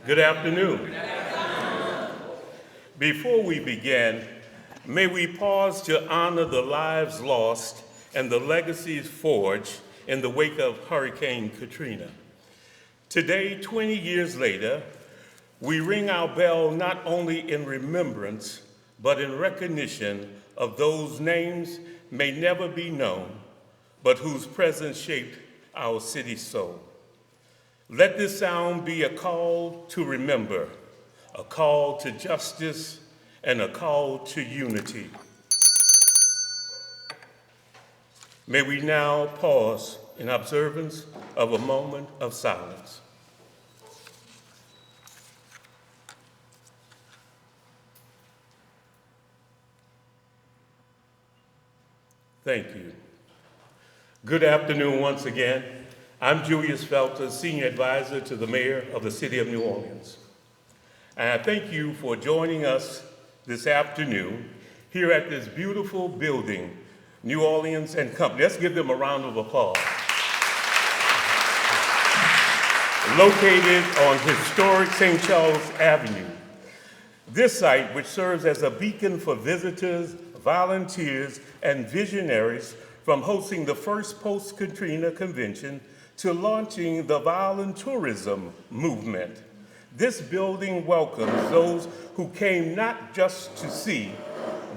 Good afternoon. Before we begin, may we pause to honor the lives lost and the legacies forged in the wake of Hurricane Katrina. Today, 20 years later, we ring our bell not only in remembrance, but in recognition of those names may never be known, but whose presence shaped our city's soul. Let this sound be a call to remember, a call to justice, and a call to unity. May we now pause in observance of a moment of silence. Thank you. Good afternoon once again. I'm Julius Felter, Senior Advisor to the Mayor of the City of New Orleans. And I thank you for joining us this afternoon here at this beautiful building, New Orleans and Company. Let's give them a round of applause. Located on historic St. Charles Avenue. This site, which serves as a beacon for visitors, volunteers, and visionaries, from hosting the first post-Katrina convention to launching the volunteerism movement. This building welcomes those who came not just to see,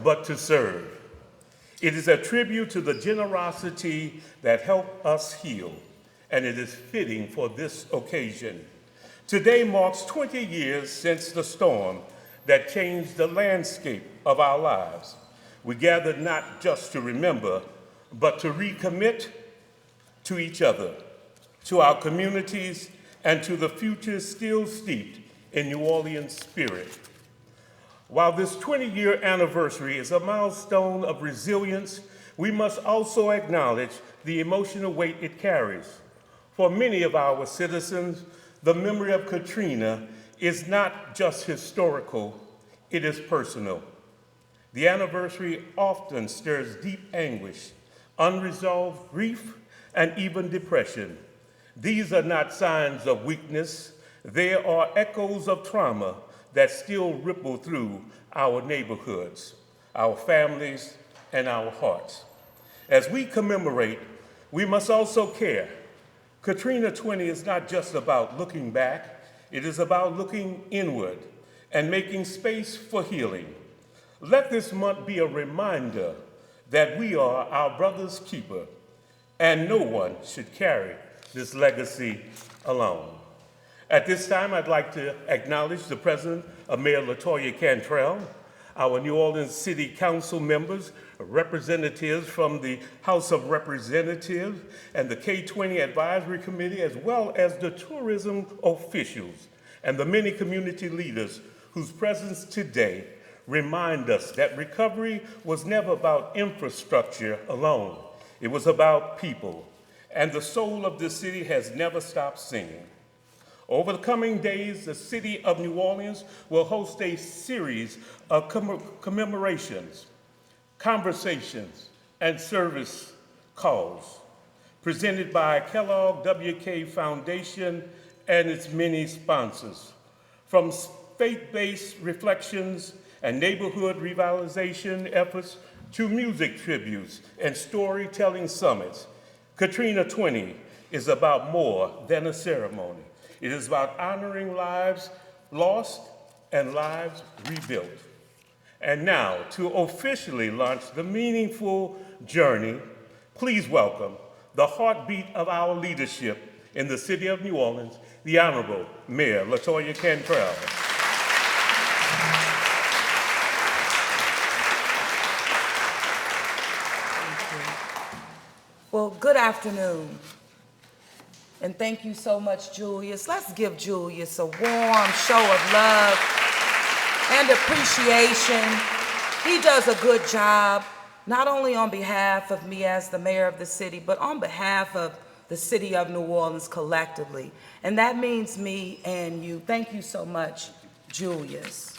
but to serve. It is a tribute to the generosity that helped us heal, and it is fitting for this occasion. Today marks 20 years since the storm that changed the landscape of our lives. We gathered not just to remember, but to recommit to each other, to our communities, and to the future still steeped in New Orleans spirit. While this 20-year anniversary is a milestone of resilience, we must also acknowledge the emotional weight it carries. For many of our citizens, the memory of Katrina is not just historical, it is personal. The anniversary often stirs deep anguish, unresolved grief, and even depression. These are not signs of weakness. They are echoes of trauma that still ripple through our neighborhoods, our families, and our hearts. As we commemorate, we must also care. Katrina 20 is not just about looking back, it is about looking inward and making space for healing. Let this month be a reminder that we are our brother's keeper, and no one should carry this legacy alone. At this time, I'd like to acknowledge the presence of Mayor LaToya Cantrell, our New Orleans City Council members, representatives from the House of Representatives and the K20 Advisory Committee, as well as the tourism officials and the many community leaders whose presence today remind us that recovery was never about infrastructure alone. It was about people, and the soul of this city has never stopped singing. Over the coming days, the City of New Orleans will host a series of commemorations, conversations, and service calls presented by Kellogg WK Foundation and its many sponsors. From faith-based reflections and neighborhood revitalization efforts to music tributes and storytelling summits, Katrina 20 is about more than a ceremony. It is about honoring lives lost and lives rebuilt. And now, to officially launch the meaningful journey, please welcome the heartbeat of our leadership in the City of New Orleans, the Honorable Mayor LaToya Cantrell. Well, good afternoon, and thank you so much, Julius. Let's give Julius a warm show of love and appreciation. He does a good job, not only on behalf of me as the mayor of the city, but on behalf of the City of New Orleans collectively. And that means me and you. Thank you so much, Julius.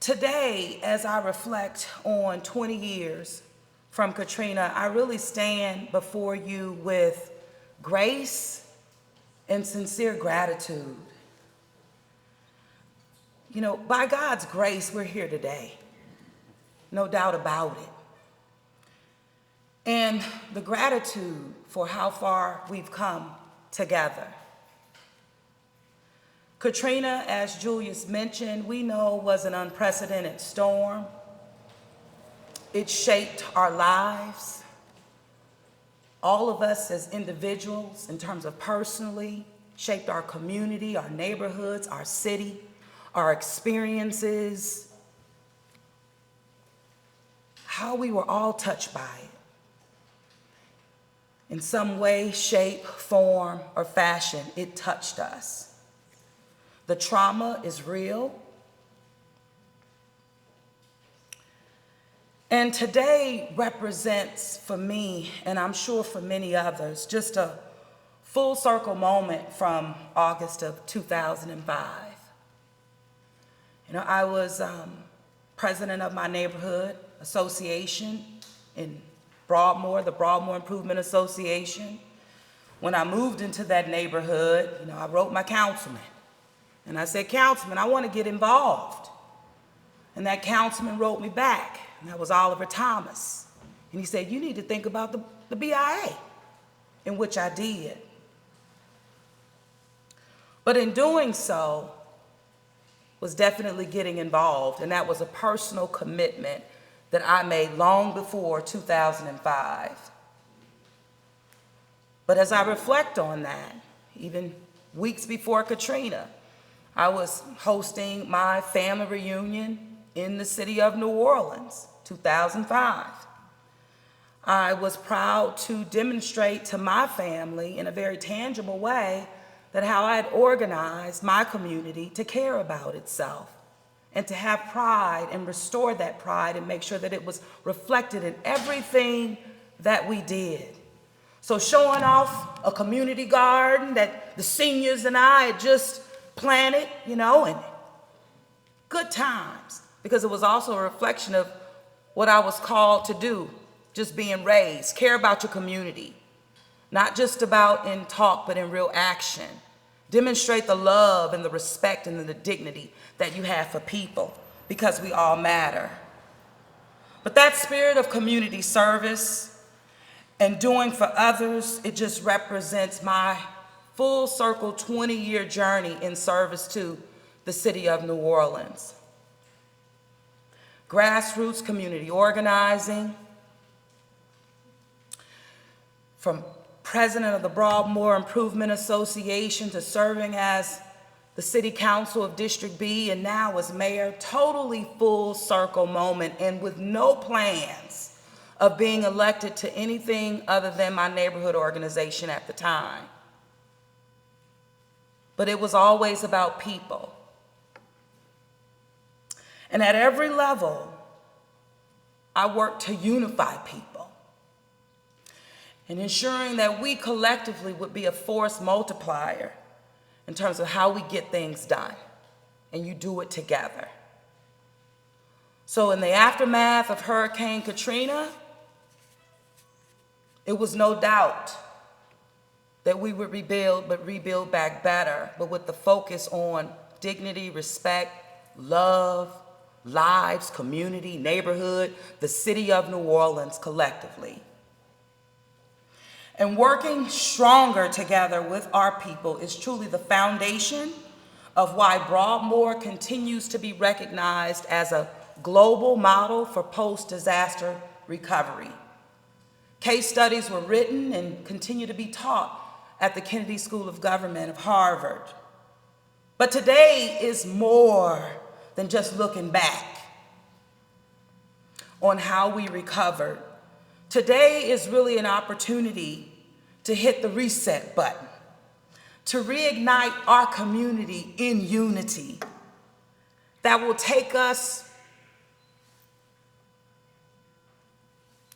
Today, as I reflect on 20 years from Katrina, I really stand before you with grace and sincere gratitude. You know, by God's grace, we're here today. No doubt about it. And the gratitude for how far we've come together. Katrina, as Julius mentioned, we know was an unprecedented storm. It shaped our lives, all of us as individuals in terms of personally, shaped our community, our neighborhoods, our city, our experiences, how we were all touched by it. In some way, shape, form, or fashion, it touched us. The trauma is real. And today represents for me, and I'm sure for many others, just a full circle moment from August of 2005. You know, I was president of my neighborhood association in Broadmoor, the Broadmoor Improvement Association. When I moved into that neighborhood, you know, I wrote my councilman. And I said, Councilman, I want to get involved. And that councilman wrote me back, and that was Oliver Thomas. And he said, you need to think about the BIA, in which I did. But in doing so, was definitely getting involved, and that was a personal commitment that I made long before 2005. But as I reflect on that, even weeks before Katrina, I was hosting my family reunion in the city of New Orleans, 2005. I was proud to demonstrate to my family in a very tangible way that how I had organized my community to care about itself and to have pride and restore that pride and make sure that it was reflected in everything that we did. So showing off a community garden that the seniors and I had just planted, you know, and good times, because it was also a reflection of what I was called to do, just being raised, care about your community, not just about in talk, but in real action. Demonstrate the love and the respect and the dignity that you have for people, because we all matter. But that spirit of community service and doing for others, it just represents my full circle 20-year journey in service to the city of New Orleans. Grassroots community organizing, from president of the Broadmoor Improvement Association to serving as the city council of District B, and now as mayor, totally full circle moment, and with no plans of being elected to anything other than my neighborhood organization at the time. But it was always about people. And at every level, I worked to unify people and ensuring that we collectively would be a force multiplier in terms of how we get things done, and you do it together. So in the aftermath of Hurricane Katrina, it was no doubt that we would rebuild, but rebuild back better, but with the focus on dignity, respect, love, lives, community, neighborhood, the city of New Orleans collectively. And working stronger together with our people is truly the foundation of why Broadmoor continues to be recognized as a global model for post-disaster recovery. Case studies were written and continue to be taught at the Kennedy School of Government of Harvard. But today is more than just looking back on how we recovered. Today is really an opportunity to hit the reset button, to reignite our community in unity that will take us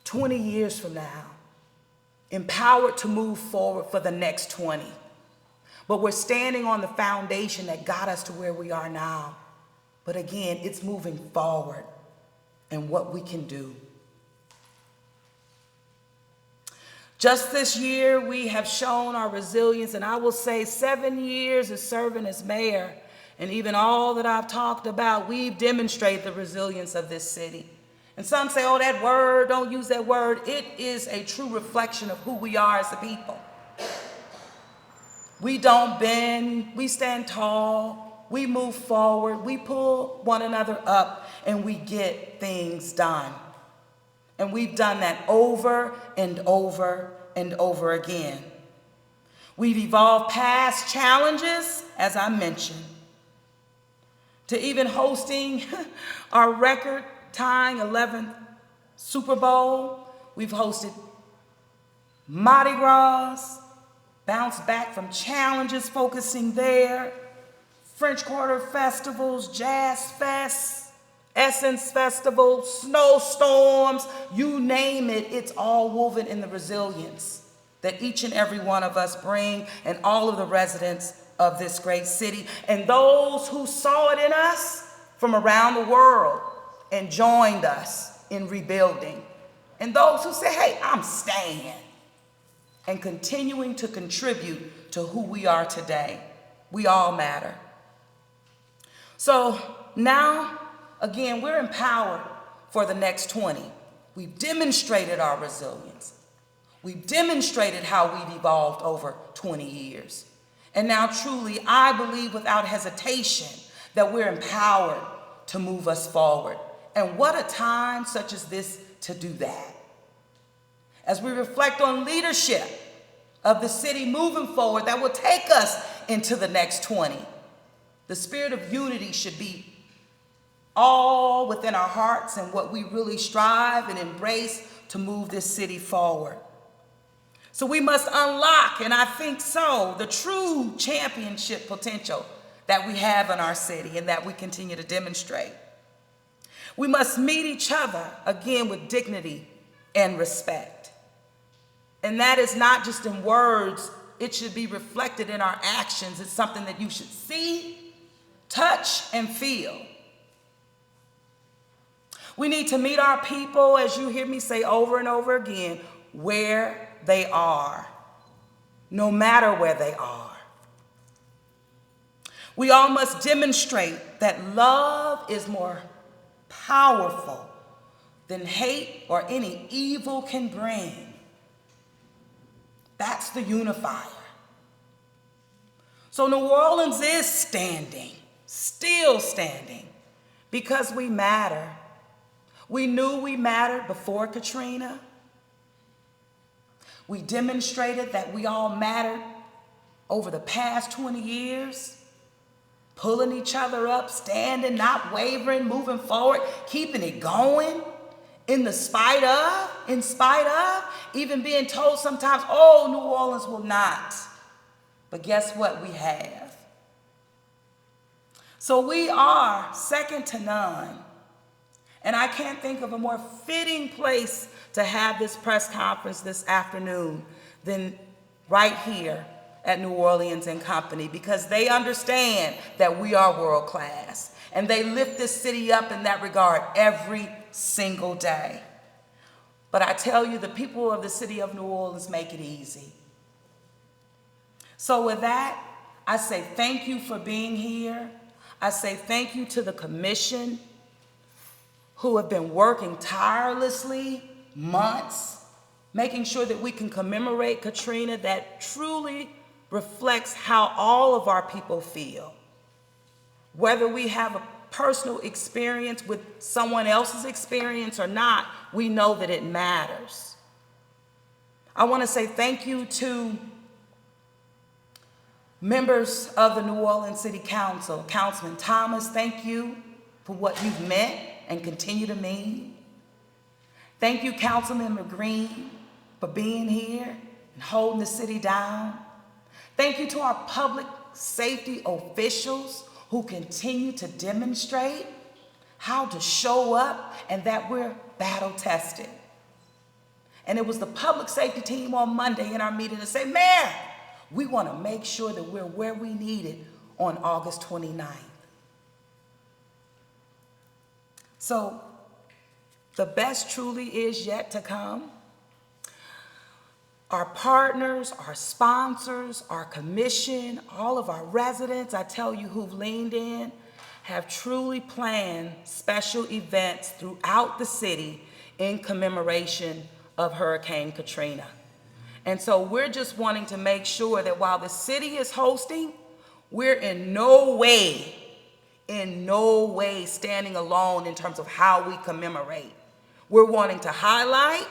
20 years from now, empowered to move forward for the next 20. But we're standing on the foundation that got us to where we are now. But again, it's moving forward and what we can do. Just this year, we have shown our resilience, and I will say 7 years of serving as mayor, and even all that I've talked about, we've demonstrated the resilience of this city. And some say, oh, that word, don't use that word. It is a true reflection of who we are as a people. We don't bend, we stand tall, we move forward, we pull one another up, and we get things done. And we've done that over and over and over again. We've evolved past challenges, as I mentioned, to even hosting our record-tying 11th Super Bowl. We've hosted Mardi Gras, bounced back from challenges focusing there, French Quarter festivals, Jazz Fests, Essence Festival, snowstorms, you name it, it's all woven in the resilience that each and every one of us bring, and all of the residents of this great city, and those who saw it in us from around the world and joined us in rebuilding, and those who say, hey, I'm staying, and continuing to contribute to who we are today. We all matter. So now, again, we're empowered for the next 20. We've demonstrated our resilience. We've demonstrated how we've evolved over 20 years. And now truly, I believe without hesitation that we're empowered to move us forward. And what a time such as this to do that. As we reflect on leadership of the city moving forward that will take us into the next 20, the spirit of unity should be all within our hearts and what we really strive and embrace to move this city forward. So we must unlock, and I think so, the true championship potential that we have in our city and that we continue to demonstrate. We must meet each other, again, with dignity and respect. And that is not just in words, it should be reflected in our actions. It's something that you should see, touch, and feel. We need to meet our people, as you hear me say over and over again, where they are, no matter where they are. We all must demonstrate that love is more powerful than hate or any evil can bring. That's the unifier. So New Orleans is standing, still standing, because we matter. We knew we mattered before Katrina. We demonstrated that we all mattered over the past 20 years, pulling each other up, standing, not wavering, moving forward, keeping it going, in spite of, even being told sometimes, oh, New Orleans will not. But guess what? We have. So we are second to none. And I can't think of a more fitting place to have this press conference this afternoon than right here at New Orleans and Company, because they understand that we are world class. And they lift this city up in that regard every single day. But I tell you, the people of the city of New Orleans make it easy. So with that, I say thank you for being here. I say thank you to the commission who have been working tirelessly months, making sure that we can commemorate Katrina, that truly reflects how all of our people feel. Whether we have a personal experience with someone else's experience or not, we know that it matters. I want to say thank you to members of the New Orleans City Council. Councilman Thomas, thank you for what you've meant and continue to mean. Thank you, Councilman Green, for being here and holding the city down. Thank you to our public safety officials who continue to demonstrate how to show up and that we're battle tested. And it was the public safety team on Monday in our meeting to say, Mayor, we want to make sure that we're where we need it on August 29th. So the best truly is yet to come. Our partners, our sponsors, our commission, all of our residents, I tell you, who've leaned in, have truly planned special events throughout the city in commemoration of Hurricane Katrina. And so we're just wanting to make sure that while the city is hosting, we're in no way standing alone in terms of how we commemorate. We're wanting to highlight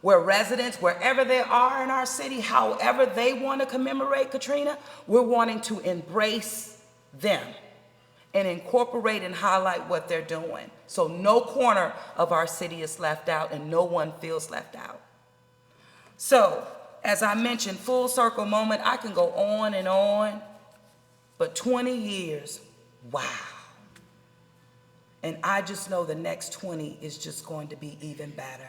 where residents, wherever they are in our city, however they want to commemorate Katrina, we're wanting to embrace them and incorporate and highlight what they're doing. So no corner of our city is left out and no one feels left out. So, as I mentioned, full circle moment, I can go on, but 20 years, wow. And I just know the next 20 is just going to be even better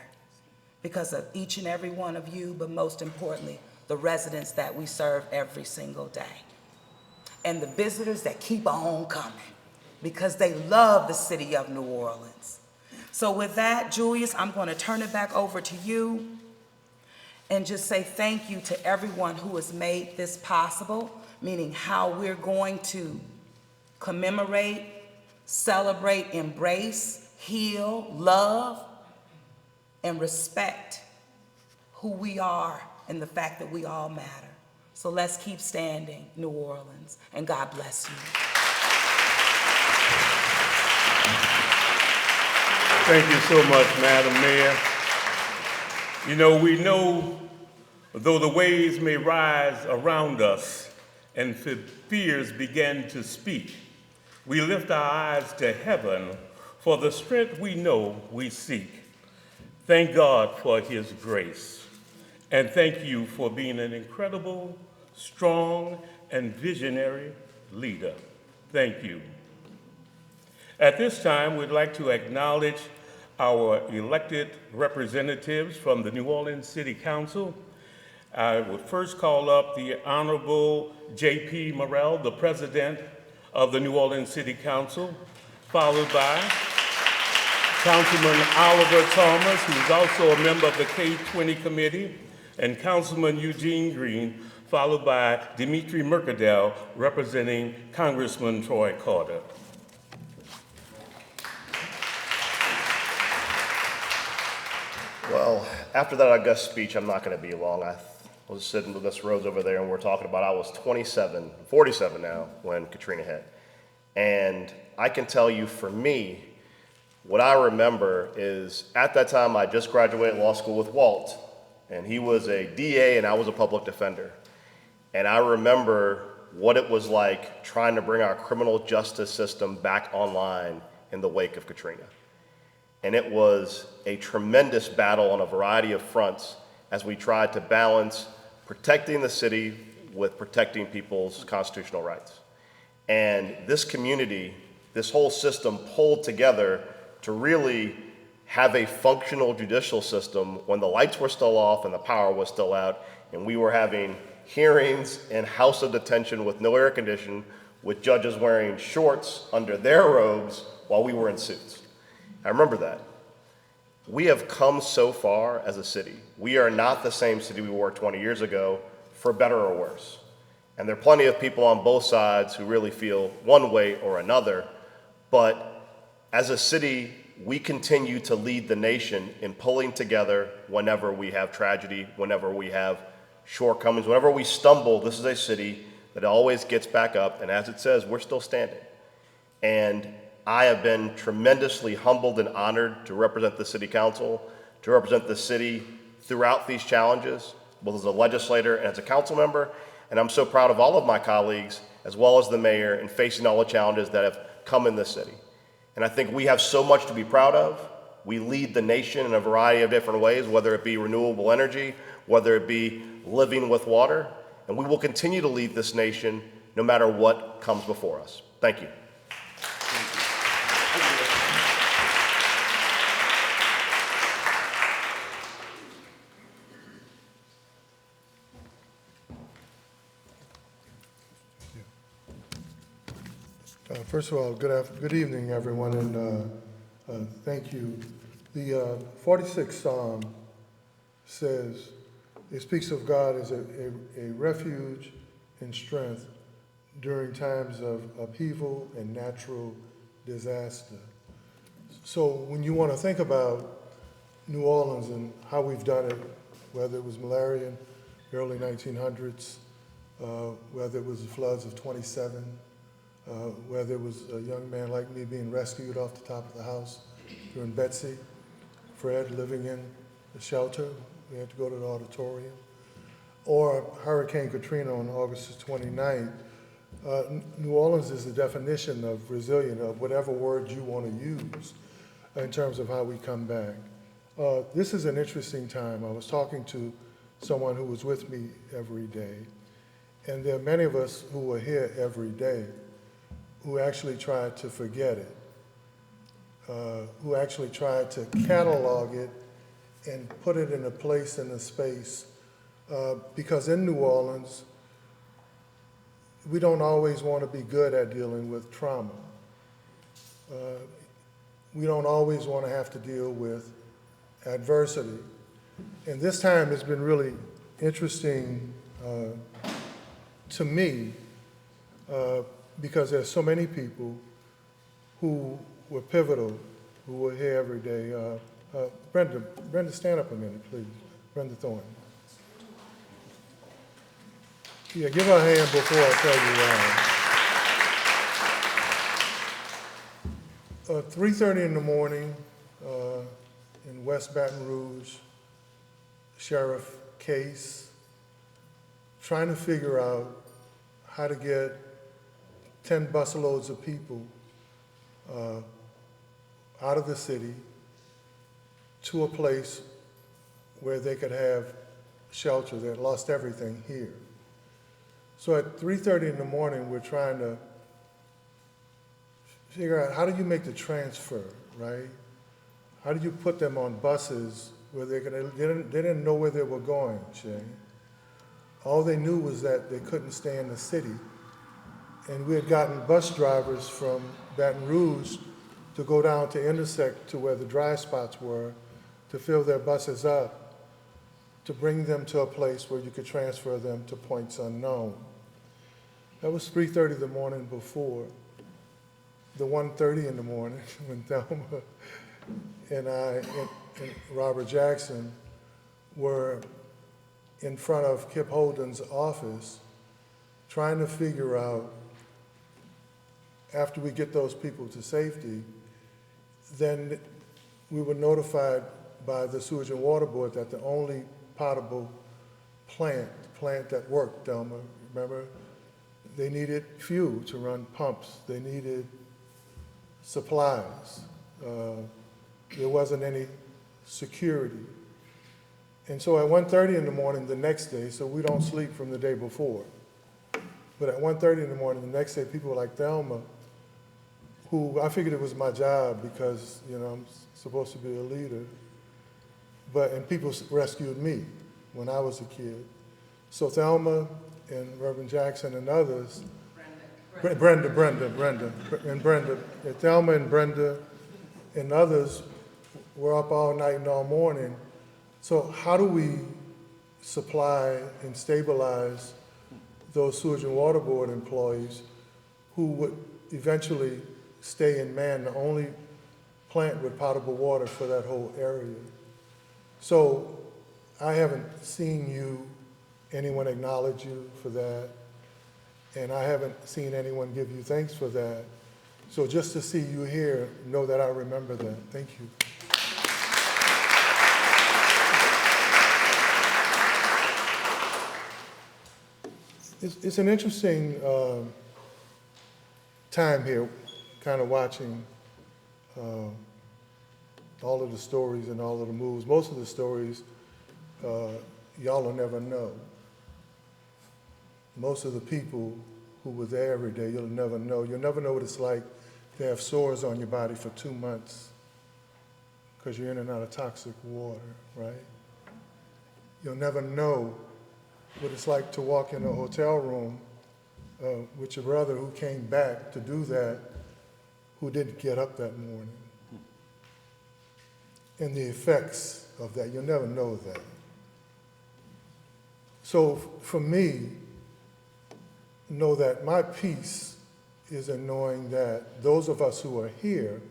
because of each and every one of you, but most importantly, the residents that we serve every single day. And the visitors that keep on coming because they love the city of New Orleans. So with that, Julius, I'm going to turn it back over to you and just say thank you to everyone who has made this possible, meaning how we're going to commemorate, celebrate, embrace, heal, love, and respect who we are and the fact that we all matter. So let's keep standing, New Orleans, and God bless you. Thank you so much, Madam Mayor. You know, we know though the waves may rise around us and fears begin to speak, we lift our eyes to heaven for the strength we know we seek. Thank God for his grace. And thank you for being an incredible, strong, and visionary leader. Thank you. At this time, we'd like to acknowledge our elected representatives from the New Orleans City Council. I would first call up the Honorable J.P. Morrell, the President of the New Orleans City Council, followed by Councilman Oliver Thomas, who's also a member of the K20 Committee, and Councilman Eugene Green, followed by Dimitri Mercadal, representing Congressman Troy Carter. Well, after that august speech, I'm not going to be long. I was sitting with Ms. Rhodes over there, and we're talking about I was 47 now when Katrina hit. And I can tell you, for me, what I remember is at that time I just graduated law school with Walt, and he was a DA and I was a public defender. And I remember what it was like trying to bring our criminal justice system back online in the wake of Katrina. And it was a tremendous battle on a variety of fronts as we tried to balance protecting the city with protecting people's constitutional rights. And this community, this whole system pulled together to really have a functional judicial system when the lights were still off and the power was still out, and we were having hearings in house of detention with no air conditioning, with judges wearing shorts under their robes while we were in suits. I remember that. We have come so far as a city. We are not the same city we were 20 years ago, for better or worse. And there are plenty of people on both sides who really feel one way or another, but as a city, we continue to lead the nation in pulling together whenever we have tragedy, whenever we have shortcomings, whenever we stumble. This is a city that always gets back up, and as it says, we're still standing. And I have been tremendously humbled and honored to represent the City Council, to represent the city throughout these challenges, both as a legislator and as a council member. And I'm so proud of all of my colleagues, as well as the mayor, in facing all the challenges that have come in this city. And I think we have so much to be proud of. We lead the nation in a variety of different ways, whether it be renewable energy, whether it be living with water. And we will continue to lead this nation no matter what comes before us. Thank you. First of all, good evening, everyone, and thank you. The 46th Psalm says, It speaks of God as a refuge and strength during times of upheaval and natural disaster. So when you want to think about New Orleans and how we've done it, whether it was malaria in the early 1900s, whether it was the floods of 27, whether it was a young man like me being rescued off the top of the house during Betsy, Fred living in the shelter, we had to go to the auditorium, or Hurricane Katrina on August 29th. New Orleans is the definition of resilient, of whatever word you want to use in terms of how we come back. This is an interesting time. I was talking to someone who was with me every day, and there are many of us who are here every day who actually tried to forget it, who actually tried to catalog it and put it in a place, in a space, because in New Orleans, we don't always want to be good at dealing with trauma. We don't always want to have to deal with adversity. And this time has been really interesting to me because there's so many people who were pivotal, who were here every day. Brenda, stand up a minute, please. Brenda Thornton. Yeah, give her a hand before I tell you why. 3:30 in the morning in West Baton Rouge, Sheriff Case, trying to figure out how to get 10 busloads of people out of the city to a place where they could have shelter. They had lost everything here. So at 3:30 in the morning, we're trying to figure out how do you make the transfer, right? How do you put them on buses where they didn't know where they were going, Shay. All they knew was that they couldn't stay in the city. And we had gotten bus drivers from Baton Rouge to go down to intersect to where the dry spots were to fill their buses up, to bring them to a place where you could transfer them to points unknown. That was 3:30 the morning before. The 1:30 in the morning when Thelma and I and Robert Jackson were in front of Kip Holden's office trying to figure out, after we get those people to safety, then we were notified by the Sewage and Water Board that the only potable plant that worked, Thelma, remember? They needed fuel to run pumps. They needed supplies. There wasn't any security. And so at 1:30 in the morning the next day, so we don't sleep from the day before, but at 1:30 in the morning the next day, people like Thelma, who I figured it was my job because, you know, I'm supposed to be a leader, and people rescued me when I was a kid. So Thelma and Reverend Jackson and others, Brenda, Thelma and Brenda and others were up all night and all morning. So how do we supply and stabilize those Sewage and Water Board employees who would eventually stay and man the only plant with potable water for that whole area? So I haven't seen anyone acknowledge you for that, and I haven't seen anyone give you thanks for that. So just to see you here, know that I remember that. Thank you. It's an interesting time here, kind of watching all of the stories and all of the moves. Most of the stories y'all will never know. Most of the people who were there every day, you'll never know. You'll never know what it's like to have sores on your body for 2 months because you're in and out of toxic water, right? You'll never know what it's like to walk in a hotel room with your brother who came back to do that, who didn't get up that morning. And the effects of that, you'll never know that. So for me, know that my peace is in knowing that those of us who are here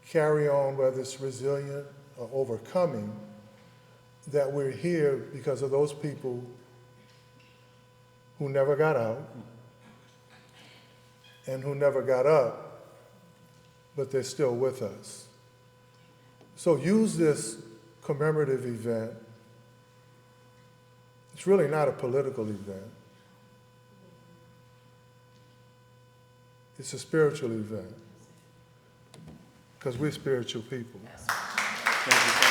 carry on, whether it's resilient or overcoming, that we're here because of those people who never got out and who never got up, but they're still with us. So use this commemorative event. It's really not a political event. It's a spiritual event, because we're spiritual people. Thank you, sir.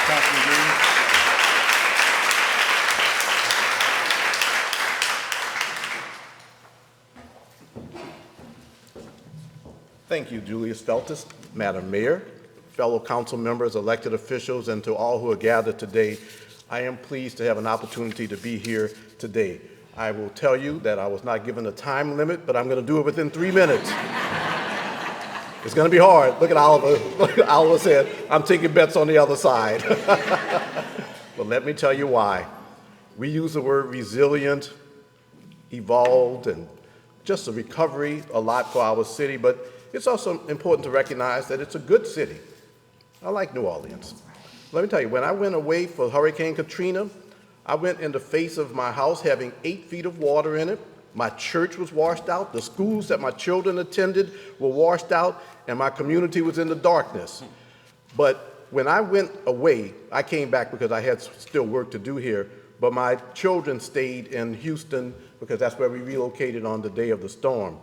Councilman Green. Thank you, Julius Feltus, Madam Mayor, fellow council members, elected officials, and to all who are gathered today. I am pleased to have an opportunity to be here today. I will tell you that I was not given a time limit, but I'm going to do it within 3 minutes. It's going to be hard. Look at Oliver. Look at Oliver said, I'm taking bets on the other side. But let me tell you why. We use the word resilient, evolved, and just a recovery a lot for our city, but it's also important to recognize that it's a good city. I like New Orleans. Let me tell you, when I went away for Hurricane Katrina, I went in the face of my house having 8 feet of water in it. My church was washed out. The schools that my children attended were washed out, and my community was in the darkness. But when I went away, I came back because I had still work to do here, but my children stayed in Houston because that's where we relocated on the day of the storm.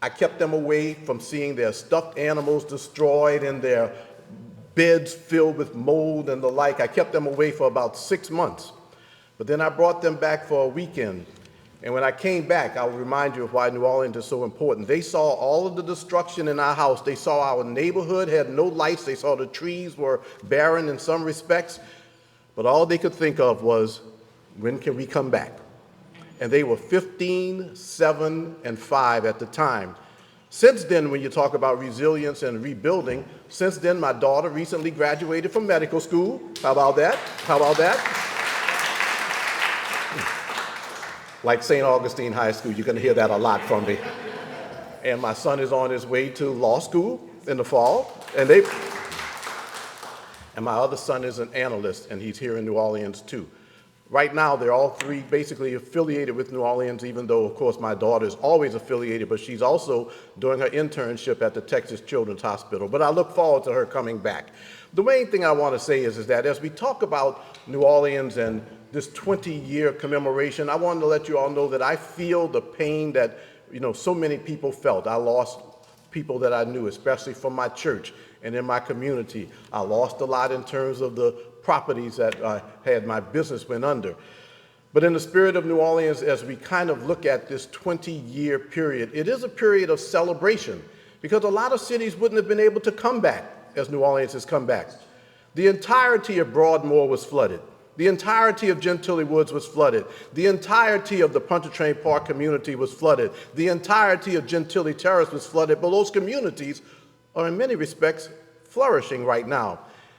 I kept them away from seeing their stuffed animals destroyed and their beds filled with mold and the like. I kept them away for about 6 months. But then I brought them back for a weekend. And when I came back, I will remind you of why New Orleans is so important. They saw all of the destruction in our house. They saw our neighborhood had no lights. They saw the trees were barren in some respects. But all they could think of was, when can we come back? And they were 15, 7, and 5 at the time. Since then, when you talk about resilience and rebuilding, since then my daughter recently graduated from medical school. How about that? How about that? Like St. Augustine High School, you're going to hear that a lot from me. And my son is on his way to law school in the fall. And my other son is an analyst, and he's here in New Orleans too. Right now, they're all three basically affiliated with New Orleans, even though, of course, my daughter is always affiliated, but she's also doing her internship at the Texas Children's Hospital. But I look forward to her coming back. The main thing I want to say is that as we talk about New Orleans and this 20-year commemoration, I wanted to let you all know that I feel the pain that, so many people felt. I lost people that I knew, especially from my church and in my community. I lost a lot in terms of the properties that I had, my business went under. But in the spirit of New Orleans, as we kind of look at this 20-year period, it is a period of celebration because a lot of cities wouldn't have been able to come back as New Orleans has come back. The entirety of Broadmoor was flooded. The entirety of Gentilly Woods was flooded. The entirety of the Pontchartrain Park community was flooded. The entirety of Gentilly Terrace was flooded, but those communities are in many respects flourishing right now.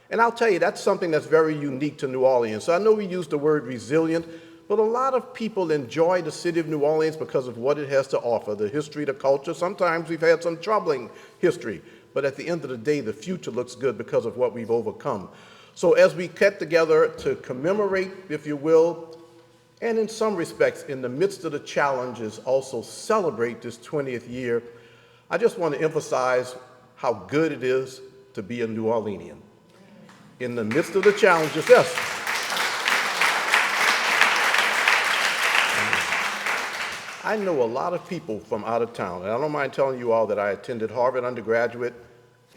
And I'll tell you, that's something that's very unique to New Orleans. So I know we use the word resilient, but a lot of people enjoy the city of New Orleans because of what it has to offer, the history, the culture. Sometimes we've had some troubling history, but at the end of the day, the future looks good because of what we've overcome. So as we get together to commemorate, if you will, and in some respects, in the midst of the challenges, also celebrate this 20th year, I just want to emphasize how good it is to be a New Orleanian. In the midst of the challenges, yes. I know a lot of people from out of town, and I don't mind telling you all that I attended Harvard undergraduate,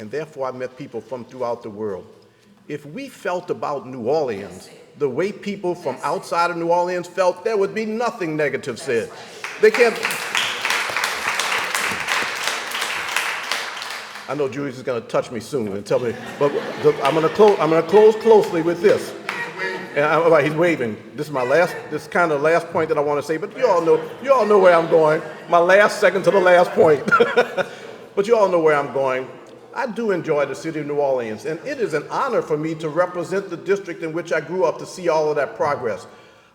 and therefore I met people from throughout the world. If we felt about New Orleans the way people from outside of New Orleans felt, there would be nothing negative said. They can't. I know Julius is going to touch me soon and tell me, but I'm going to close closely with this. And he's waving. This is kind of the last point that I want to say, but you all know where I'm going. My last second to the last point. But you all know where I'm going. I do enjoy the city of New Orleans, and it is an honor for me to represent the district in which I grew up to see all of that progress.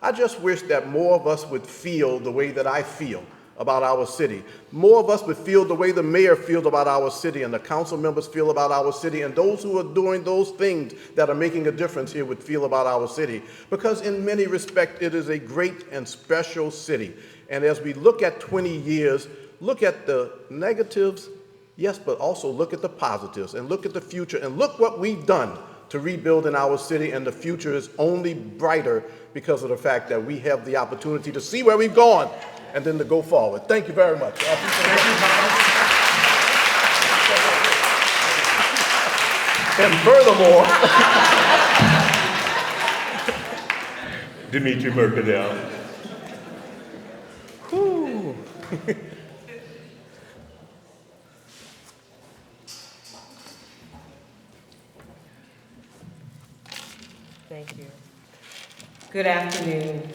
I just wish that more of us would feel the way that I feel about our city. More of us would feel the way the mayor feels about our city and the council members feel about our city, and those who are doing those things that are making a difference here would feel about our city. Because in many respects, it is a great and special city. And as we look at 20 years, look at the negatives, yes, but also look at the positives and look at the future and look what we've done to rebuild in our city, and the future is only brighter because of the fact that we have the opportunity to see where we've gone and then to go forward. Thank you very much. And furthermore, Dimitri Mercadal. Whew. Thank you. Good afternoon.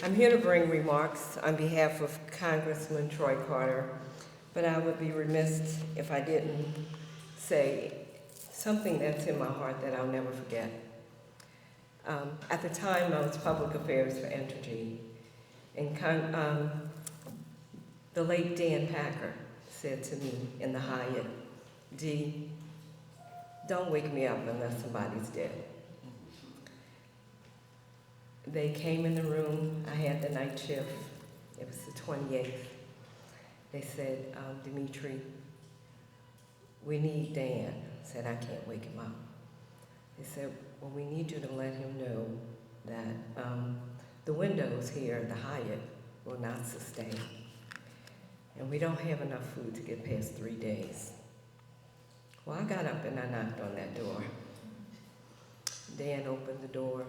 I'm here to bring remarks on behalf of Congressman Troy Carter, but I would be remiss if I didn't say something that's in my heart that I'll never forget. At the time, I was public affairs for Entergy, and the late Dan Packer said to me in the Hyatt, "Dee, don't wake me up unless somebody's dead." They came in the room. I had the night shift. It was the 28th. They said, "Dimitri, we need Dan." I said, "I can't wake him up." They said, "Well, we need you to let him know that the windows here at the Hyatt will not sustain. And we don't have enough food to get past 3 days." Well, I got up and I knocked on that door. Dan opened the door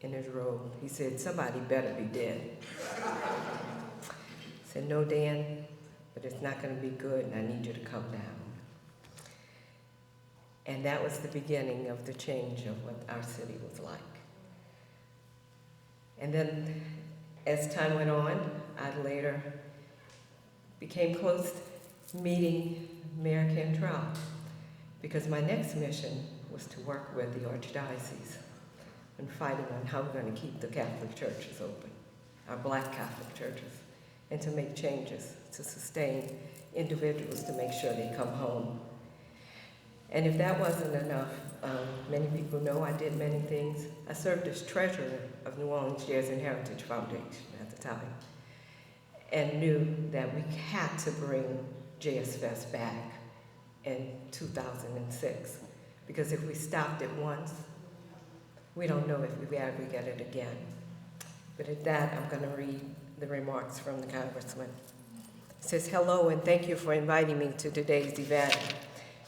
in his robe. He said, "Somebody better be dead." I said, "No, Dan, but it's not going to be good, and I need you to come down." And that was the beginning of the change of what our city was like. And then, as time went on, I later became close meeting Mayor Cantrell, because my next mission was to work with the Archdiocese and fighting on how we're going to keep the Catholic churches open, our Black Catholic churches, and to make changes to sustain individuals to make sure they come home. And if that wasn't enough, many people know I did many things. I served as treasurer of New Orleans Jazz and Heritage Foundation at the time, and knew that we had to bring Jazz Fest back in 2006, because if we stopped it once, we don't know if we ever get it again. But at that, I'm going to read the remarks from the Congressman. It says, "Hello, and thank you for inviting me to today's event.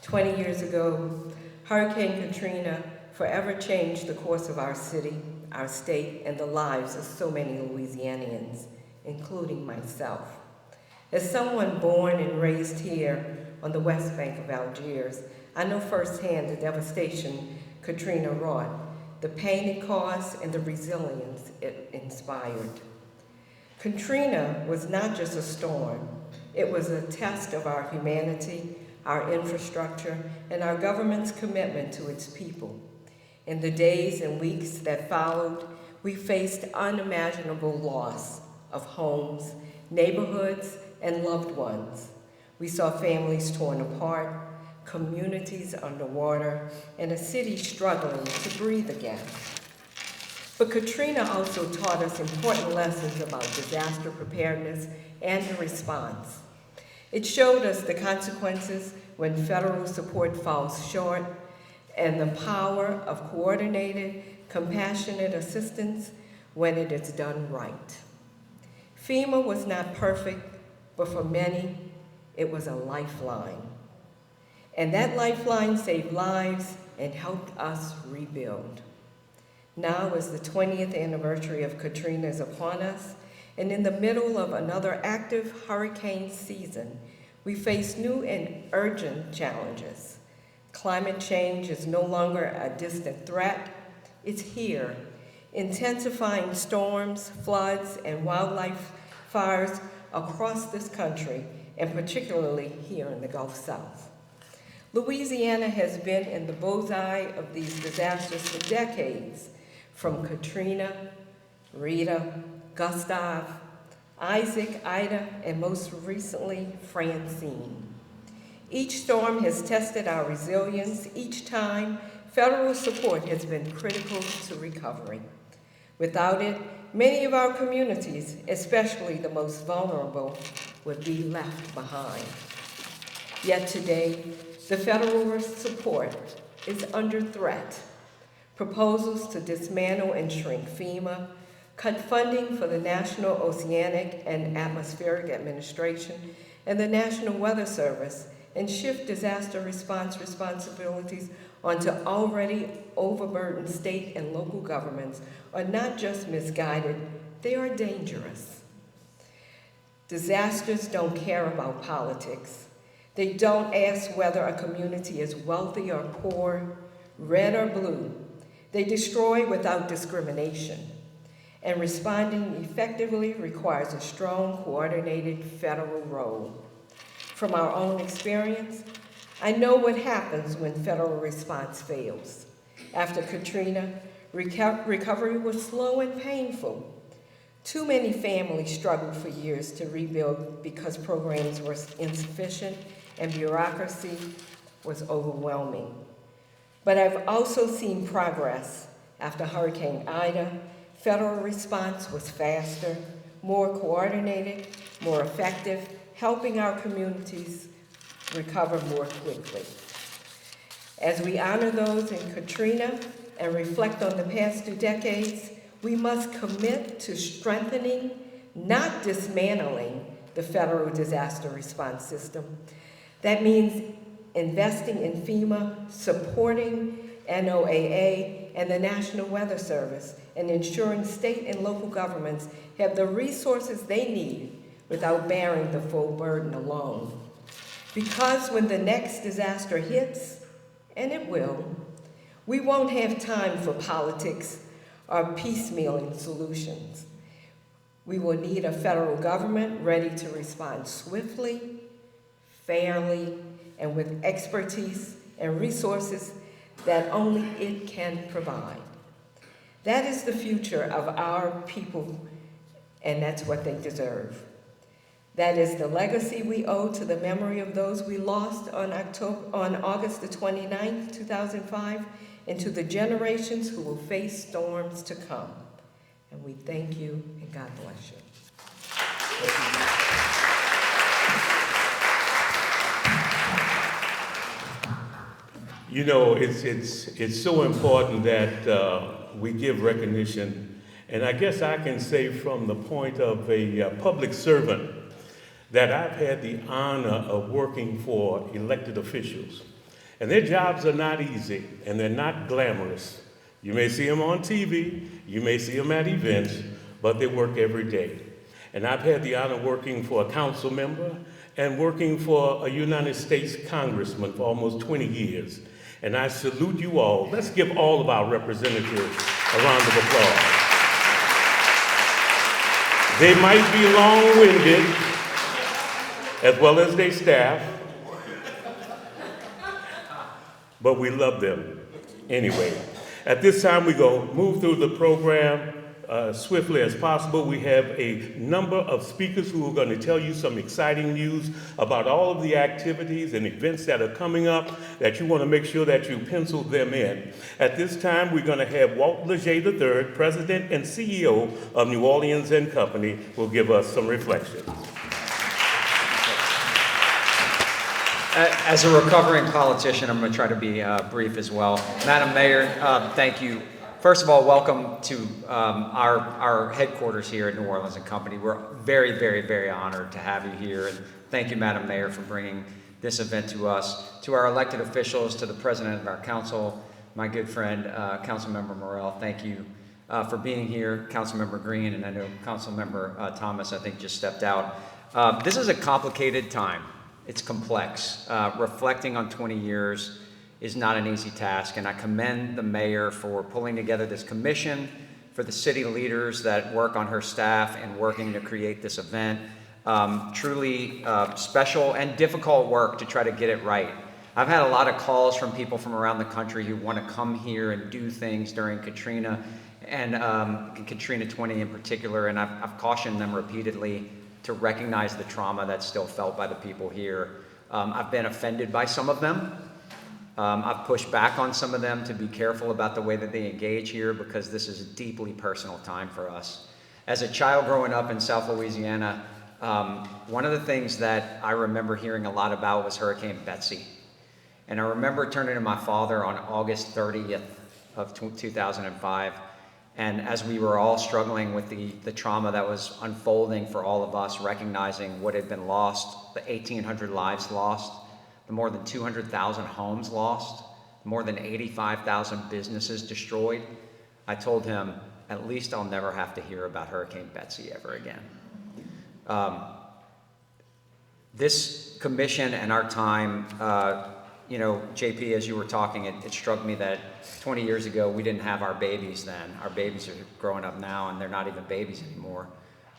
20 years ago, Hurricane Katrina forever changed the course of our city, our state, and the lives of so many Louisianians, including myself. As someone born and raised here on the west bank of Algiers, I know firsthand the devastation Katrina wrought, the pain it caused, and the resilience it inspired. Katrina was not just a storm. It was a test of our humanity, our infrastructure, and our government's commitment to its people. In the days and weeks that followed, we faced unimaginable loss of homes, neighborhoods, and loved ones. We saw families torn apart, communities underwater, and a city struggling to breathe again. But Katrina also taught us important lessons about disaster preparedness and the response. It showed us the consequences when federal support falls short, and the power of coordinated, compassionate assistance when it is done right. FEMA was not perfect, but for many, it was a lifeline. And that lifeline saved lives and helped us rebuild. Now, as the 20th anniversary of Katrina is upon us, and in the middle of another active hurricane season, we face new and urgent challenges. Climate change is no longer a distant threat, it's here, intensifying storms, floods, and wildlife fires across this country, and particularly here in the Gulf South. Louisiana has been in the bullseye of these disasters for decades, from Katrina, Rita, Gustav, Isaac, Ida, and most recently, Francine. Each storm has tested our resilience. Each time, federal support has been critical to recovery. Without it, many of our communities, especially the most vulnerable, would be left behind. Yet today, the federal support is under threat. Proposals to dismantle and shrink FEMA, cut funding for the National Oceanic and Atmospheric Administration and the National Weather Service, and shift disaster response responsibilities onto already overburdened state and local governments are not just misguided, they are dangerous. Disasters don't care about politics. They don't ask whether a community is wealthy or poor, red or blue. They destroy without discrimination. And responding effectively requires a strong, coordinated federal role. From our own experience, I know what happens when federal response fails. After Katrina, recovery was slow and painful. Too many families struggled for years to rebuild because programs were insufficient and bureaucracy was overwhelming. But I've also seen progress. After Hurricane Ida, federal response was faster, more coordinated, more effective, helping our communities recover more quickly. As we honor those in Katrina and reflect on the past 2 decades, we must commit to strengthening, not dismantling, the federal disaster response system. That means investing in FEMA, supporting NOAA and the National Weather Service, and ensuring state and local governments have the resources they need without bearing the full burden alone. Because when the next disaster hits, and it will, we won't have time for politics or piecemealing solutions. We will need a federal government ready to respond swiftly, fairly, and with expertise and resources that only it can provide. That is the future of our people, and that's what they deserve. That is the legacy we owe to the memory of those we lost on August the 29th, 2005, and to the generations who will face storms to come. And we thank you, and God bless you. You know, it's so important that we give recognition, and I guess I can say from the point of a public servant that I've had the honor of working for elected officials. And their jobs are not easy, and they're not glamorous. You may see them on TV, you may see them at events, but they work every day. And I've had the honor of working for a council member and working for a United States congressman for almost 20 years. And I salute you all. Let's give all of our representatives a round of applause. They might be long-winded, as well as their staff, but we love them anyway. At this time, we're going to move through the program swiftly as possible. We have a number of speakers who are going to tell you some exciting news about all of the activities and events that are coming up that you want to make sure that you pencil them in. At this time, we're going to have Walt Leger III, President and CEO of New Orleans & Company, will give us some reflections. As a recovering politician, I'm going to try to be brief as well. Madam Mayor, thank you. First of all, welcome to our headquarters here at New Orleans & Company. We're very, very, very honored to have you here. And thank you, Madam Mayor, for bringing this event to us. To our elected officials, to the President of our council, my good friend, Councilmember Morrell, thank you for being here. Councilmember Green, and I know Councilmember Thomas, I think, just stepped out. This is a complicated time. It's complex. Reflecting on 20 years is not an easy task, and I commend the mayor for pulling together this commission, for the city leaders that work on her staff and working to create this event. Truly special and difficult work to try to get it right. I've had a lot of calls from people from around the country who want to come here and do things during Katrina, and Katrina 20 in particular, and I've cautioned them repeatedly to recognize the trauma that's still felt by the people here. I've been offended by some of them. I've pushed back on some of them to be careful about the way that they engage here, because this is a deeply personal time for us. As a child growing up in South Louisiana, one of the things that I remember hearing a lot about was Hurricane Betsy. And I remember turning to my father on August 30th of 2005, and as we were all struggling with the trauma that was unfolding for all of us, recognizing what had been lost, the 1,800 lives lost, the more than 200,000 homes lost, more than 85,000 businesses destroyed, I told him, at least I'll never have to hear about Hurricane Betsy ever again. This commission and our time, JP, as you were talking, it struck me that 20 years ago, we didn't have our babies then. Our babies are growing up now, and they're not even babies anymore.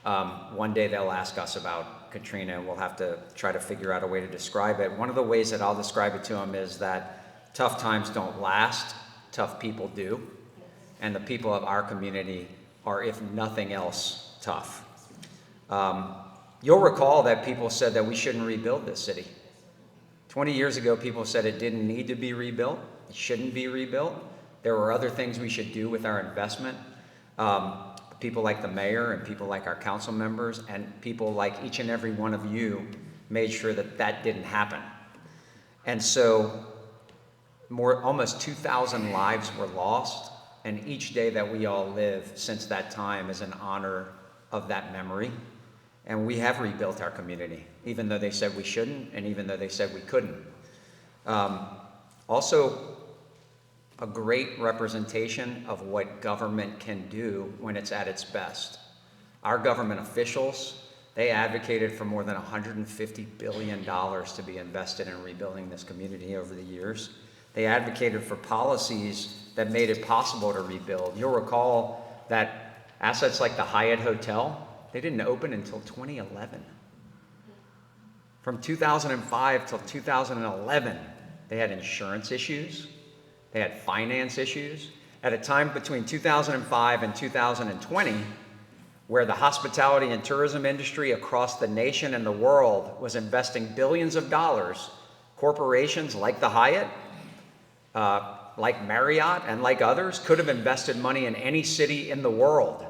One day they'll ask us about Katrina, and we'll have to try to figure out a way to describe it. One of the ways that I'll describe it to them is that tough times don't last, tough people do. And the people of our community are, if nothing else, tough. You'll recall that people said that we shouldn't rebuild this city. 20 years ago, people said it didn't need to be rebuilt, it shouldn't be rebuilt. There were other things we should do with our investment. People like the mayor and people like our council members and people like each and every one of you made sure that that didn't happen. And so almost 2,000 lives were lost, and each day that we all live since that time is in honor of that memory. And we have rebuilt our community, even though they said we shouldn't, and even though they said we couldn't. Also, a great representation of what government can do when it's at its best. Our government officials, they advocated for more than $150 billion to be invested in rebuilding this community over the years. They advocated for policies that made it possible to rebuild. You'll recall that assets like the Hyatt Hotel, they didn't open until 2011. From 2005 till 2011, they had insurance issues, they had finance issues. At a time between 2005 and 2020, where the hospitality and tourism industry across the nation and the world was investing billions of dollars, corporations like the Hyatt, like Marriott and like others could have invested money in any city in the world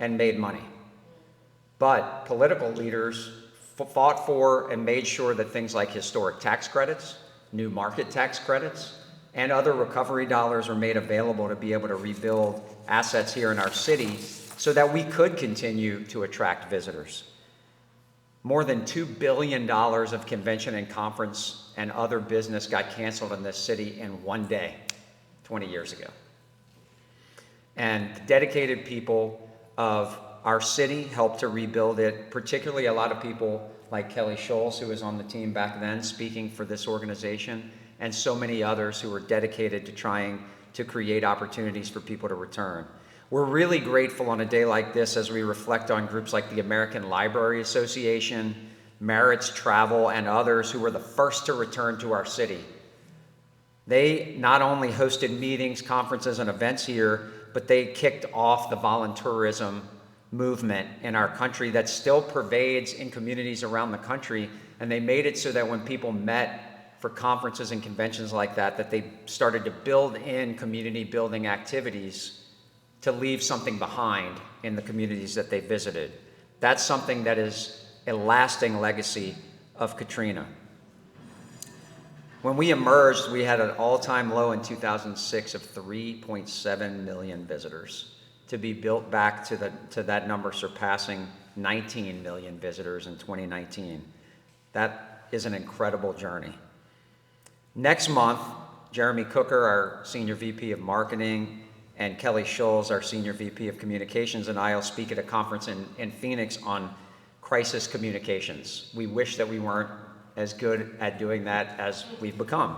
and made money. But political leaders fought for and made sure that things like historic tax credits, new market tax credits, and other recovery dollars were made available to be able to rebuild assets here in our city so that we could continue to attract visitors. More than $2 billion of convention and conference and other business got canceled in this city in one day 20 years ago. And the dedicated people of our city helped to rebuild it, particularly a lot of people like Kelly Scholes, who was on the team back then speaking for this organization, and so many others who were dedicated to trying to create opportunities for people to return. We're really grateful on a day like this as we reflect on groups like the American Library Association, Merritt's Travel, and others who were the first to return to our city. They not only hosted meetings, conferences, and events here, but they kicked off the volunteerism movement in our country that still pervades in communities around the country. And they made it so that when people met for conferences and conventions like that, that they started to build in community building activities to leave something behind in the communities that they visited. That's something that is a lasting legacy of Katrina. When we emerged, we had an all-time low in 2006 of 3.7 million visitors, to be built back to that number surpassing 19 million visitors in 2019. That is an incredible journey. Next month, Jeremy Cooker, our Senior VP of Marketing, and Kelly Scholes, our Senior VP of Communications, and I will speak at a conference in Phoenix on crisis communications. We wish that we weren't as good at doing that as we've become.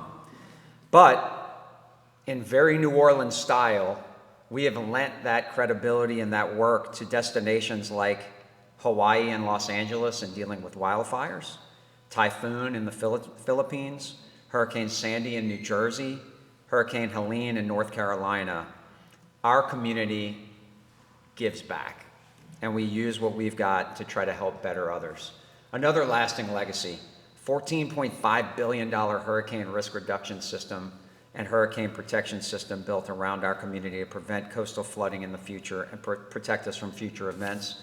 But in very New Orleans style, we have lent that credibility and that work to destinations like Hawaii and Los Angeles in dealing with wildfires, typhoon in the Philippines, Hurricane Sandy in New Jersey, Hurricane Helene in North Carolina, our community gives back, and we use what we've got to try to help better others. Another lasting legacy, $14.5 billion hurricane risk reduction system and hurricane protection system built around our community to prevent coastal flooding in the future and protect us from future events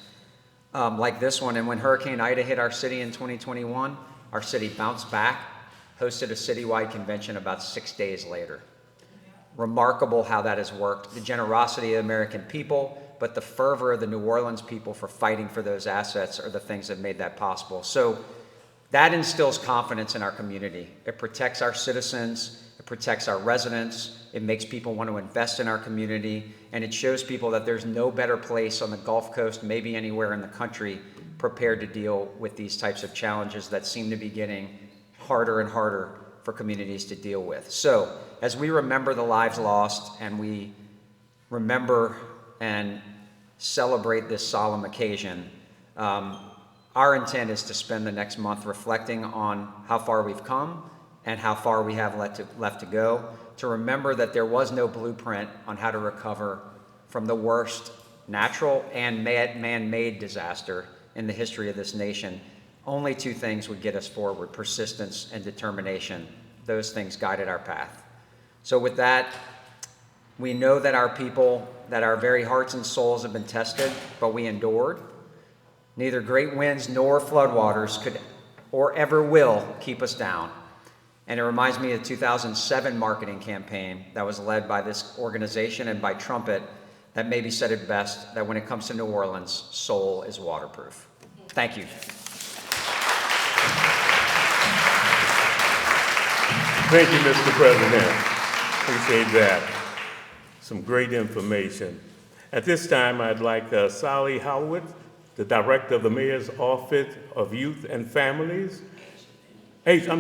like this one. And when Hurricane Ida hit our city in 2021, our city bounced back, hosted a citywide convention about 6 days later. Remarkable how that has worked. The generosity of the American people, but the fervor of the New Orleans people for fighting for those assets are the things that made that possible. So that instills confidence in our community. It protects our citizens, it protects our residents, it makes people want to invest in our community, and it shows people that there's no better place on the Gulf Coast, maybe anywhere in the country, prepared to deal with these types of challenges that seem to be getting harder and harder for communities to deal with. So, as we remember the lives lost and we remember and celebrate this solemn occasion, our intent is to spend the next month reflecting on how far we've come and how far we have left to go, to remember that there was no blueprint on how to recover from the worst natural and man-made disaster in the history of this nation. Only two things would get us forward: persistence and determination. Those things guided our path. So with that, we know that our people, that our very hearts and souls have been tested, but we endured. Neither great winds nor floodwaters could or ever will keep us down. And it reminds me of the 2007 marketing campaign that was led by this organization and by Trumpet that maybe said it best, that when it comes to New Orleans, soul is waterproof. Thank you. Thank you, Mr. President. Appreciate that. Some great information. At this time, I'd like Sally Howard, the Director of the Mayor's Office of Youth and Families. Asia.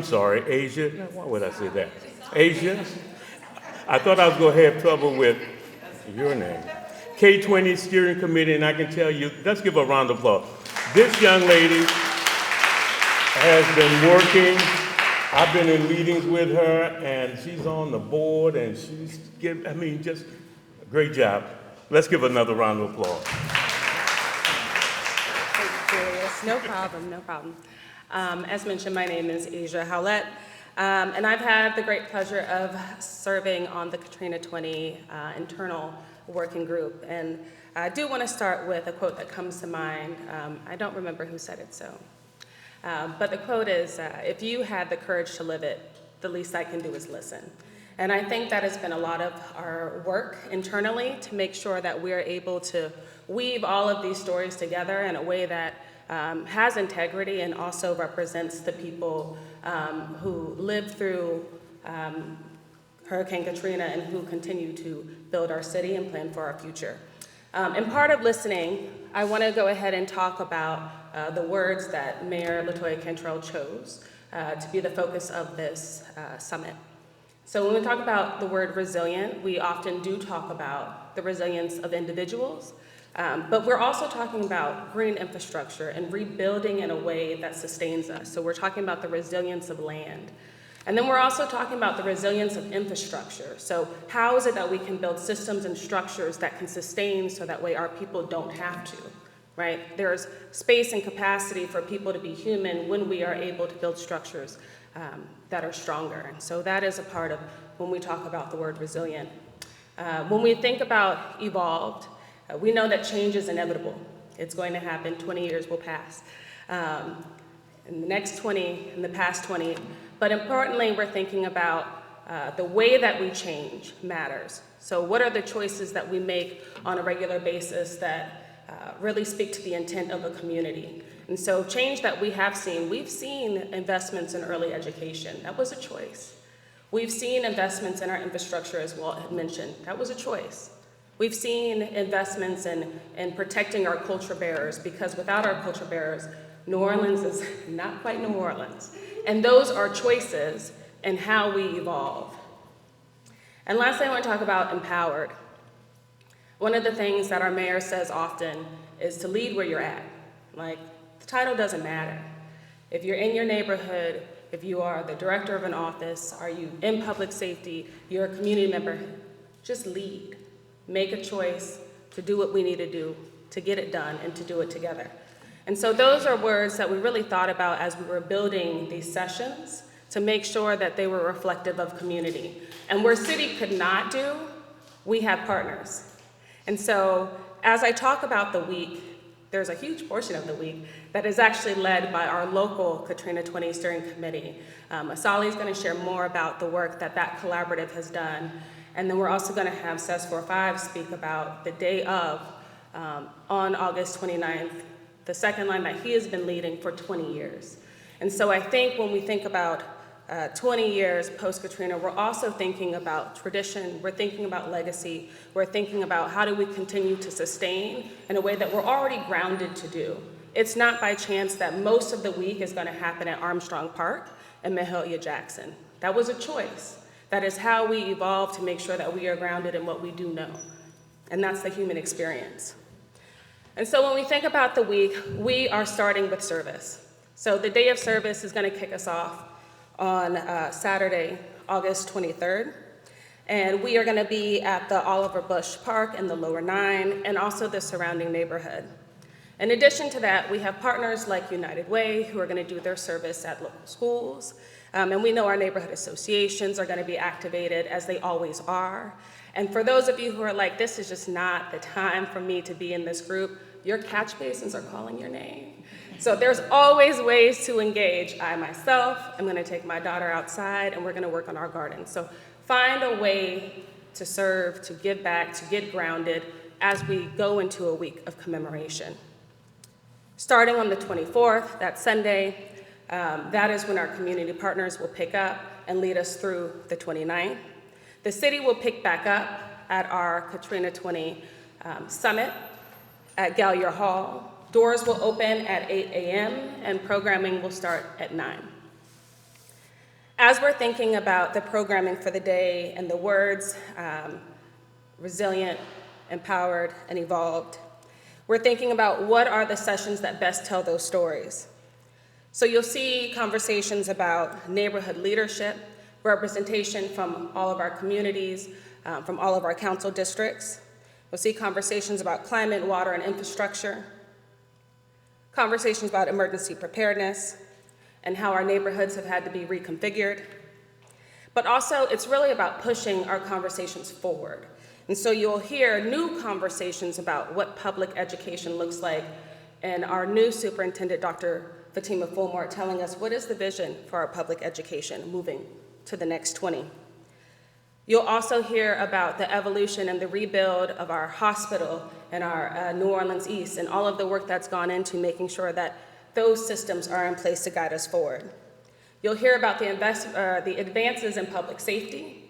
Why would I say that? Asia. I thought I was going to have trouble with your name. K20 Steering Committee, and I can tell you, let's give a round of applause. This young lady has been working. I've been in meetings with her, and she's on the board, and she's just a great job. Let's give another round of applause. Thank you, Julius. No problem. As mentioned, my name is Asia Howlett, and I've had the great pleasure of serving on the Katrina 20 internal working group. And I do want to start with a quote that comes to mind. I don't remember who said it, so. But the quote is, if you had the courage to live it, the least I can do is listen. And I think that has been a lot of our work internally to make sure that we're able to weave all of these stories together in a way that has integrity and also represents the people who lived through Hurricane Katrina and who continue to build our city and plan for our future. And part of listening, I want to go ahead and talk about the words that Mayor LaToya Cantrell chose to be the focus of this summit. So when we talk about the word resilient, we often do talk about the resilience of individuals, but we're also talking about green infrastructure and rebuilding in a way that sustains us. So we're talking about the resilience of land. And then we're also talking about the resilience of infrastructure. So how is it that we can build systems and structures that can sustain so that way our people don't have to, right? There's space and capacity for people to be human when we are able to build structures that are stronger. And so that is a part of when we talk about the word resilient. When we think about evolved, we know that change is inevitable. It's going to happen. 20 years will pass. In the next 20, in the past 20, but importantly, we're thinking about the way that we change matters. So what are the choices that we make on a regular basis that really speak to the intent of a community? And so change that we have seen, we've seen investments in early education. That was a choice. We've seen investments in our infrastructure, as Walt had mentioned. That was a choice. We've seen investments in protecting our culture bearers, because without our culture bearers, New Orleans is not quite New Orleans. And those are choices in how we evolve. And lastly, I want to talk about empowered. One of the things that our mayor says often is to lead where you're at. Like, the title doesn't matter. If you're in your neighborhood, if you are the director of an office, are you in public safety, you're a community member, just lead. Make a choice to do what we need to do, to get it done, and to do it together. And so those are words that we really thought about as we were building these sessions to make sure that they were reflective of community. And where city could not do, we have partners. And so as I talk about the week, there's a huge portion of the week that is actually led by our local Katrina 20 Steering Committee. Asali is going to share more about the work that that collaborative has done. And then we're also going to have SES 45 speak about the day of, on August 29th, the second line that he has been leading for 20 years. And so I think when we think about 20 years post-Katrina, we're also thinking about tradition, we're thinking about legacy, we're thinking about how do we continue to sustain in a way that we're already grounded to do. It's not by chance that most of the week is going to happen at Armstrong Park and Mahalia Jackson. That was a choice. That is how we evolve to make sure that we are grounded in what we do know. And that's the human experience. And so when we think about the week, we are starting with service. So the day of service is going to kick us off on Saturday, August 23rd. And we are going to be at the Oliver Bush Park in the Lower 9 and also the surrounding neighborhood. In addition to that, we have partners like United Way who are going to do their service at local schools. And we know our neighborhood associations are going to be activated, as they always are. And for those of you who are like, this is just not the time for me to be in this group, your catch basins are calling your name. So there's always ways to engage. I myself am going to take my daughter outside and we're going to work on our garden. So find a way to serve, to give back, to get grounded as we go into a week of commemoration. Starting on the 24th, that Sunday, that is when our community partners will pick up and lead us through the 29th. The city will pick back up at our Katrina 20 Summit at Gallier Hall. Doors will open at 8 a.m. and programming will start at 9. As we're thinking about the programming for the day and the words resilient, empowered, and evolved, we're thinking about what are the sessions that best tell those stories. So you'll see conversations about neighborhood leadership, representation from all of our communities, from all of our council districts. You'll see conversations about climate, water, and infrastructure, conversations about emergency preparedness, and how our neighborhoods have had to be reconfigured. But also, it's really about pushing our conversations forward. And so you'll hear new conversations about what public education looks like, and our new superintendent, Dr. Fatima Fulmore, telling us what is the vision for our public education moving to the next 20. You'll also hear about the evolution and the rebuild of our hospital and our New Orleans East and all of the work that's gone into making sure that those systems are in place to guide us forward. You'll hear about the advances in public safety.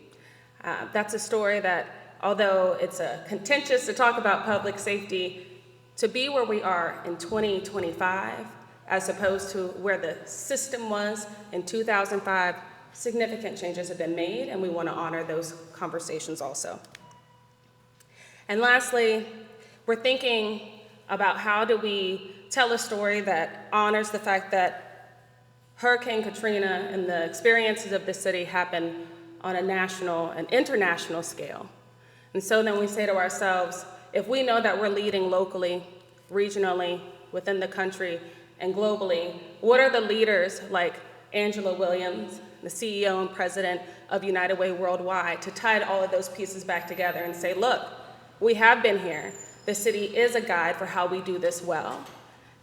That's a story that, although it's contentious to talk about public safety, to be where we are in 2025, as opposed to where the system was in 2005, significant changes have been made, and we want to honor those conversations also. And lastly, we're thinking about how do we tell a story that honors the fact that Hurricane Katrina and the experiences of the city happen on a national and international scale. And so then we say to ourselves, if we know that we're leading locally, regionally, within the country, and globally, what are the leaders like Angela Williams, the CEO and president of United Way Worldwide, to tie all of those pieces back together and say, look, we have been here. The city is a guide for how we do this well.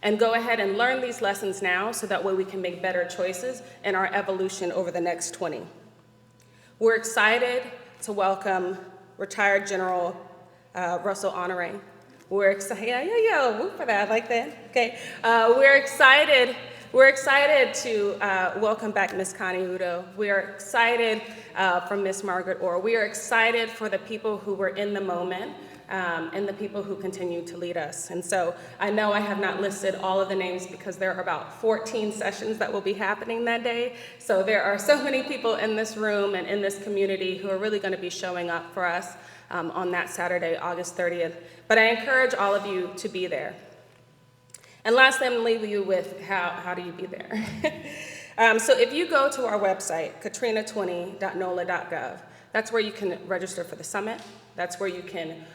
And go ahead and learn these lessons now so that way we can make better choices in our evolution over the next 20. We're excited to welcome retired General Russell Honore. We're excited, whoop for that, I like that, okay. We're excited to welcome back Ms. Connie Udo. We are excited for Ms. Margaret Orr. We are excited for the people who were in the moment and the people who continue to lead us. And so I know I have not listed all of the names because there are about 14 sessions that will be happening that day. So there are so many people in this room and in this community who are really going to be showing up for us on that Saturday, August 30th. But I encourage all of you to be there. And lastly, I'm gonna leave you with how do you be there? So if you go to our website, katrina20.nola.gov, that's where you can register for the summit. That's where you can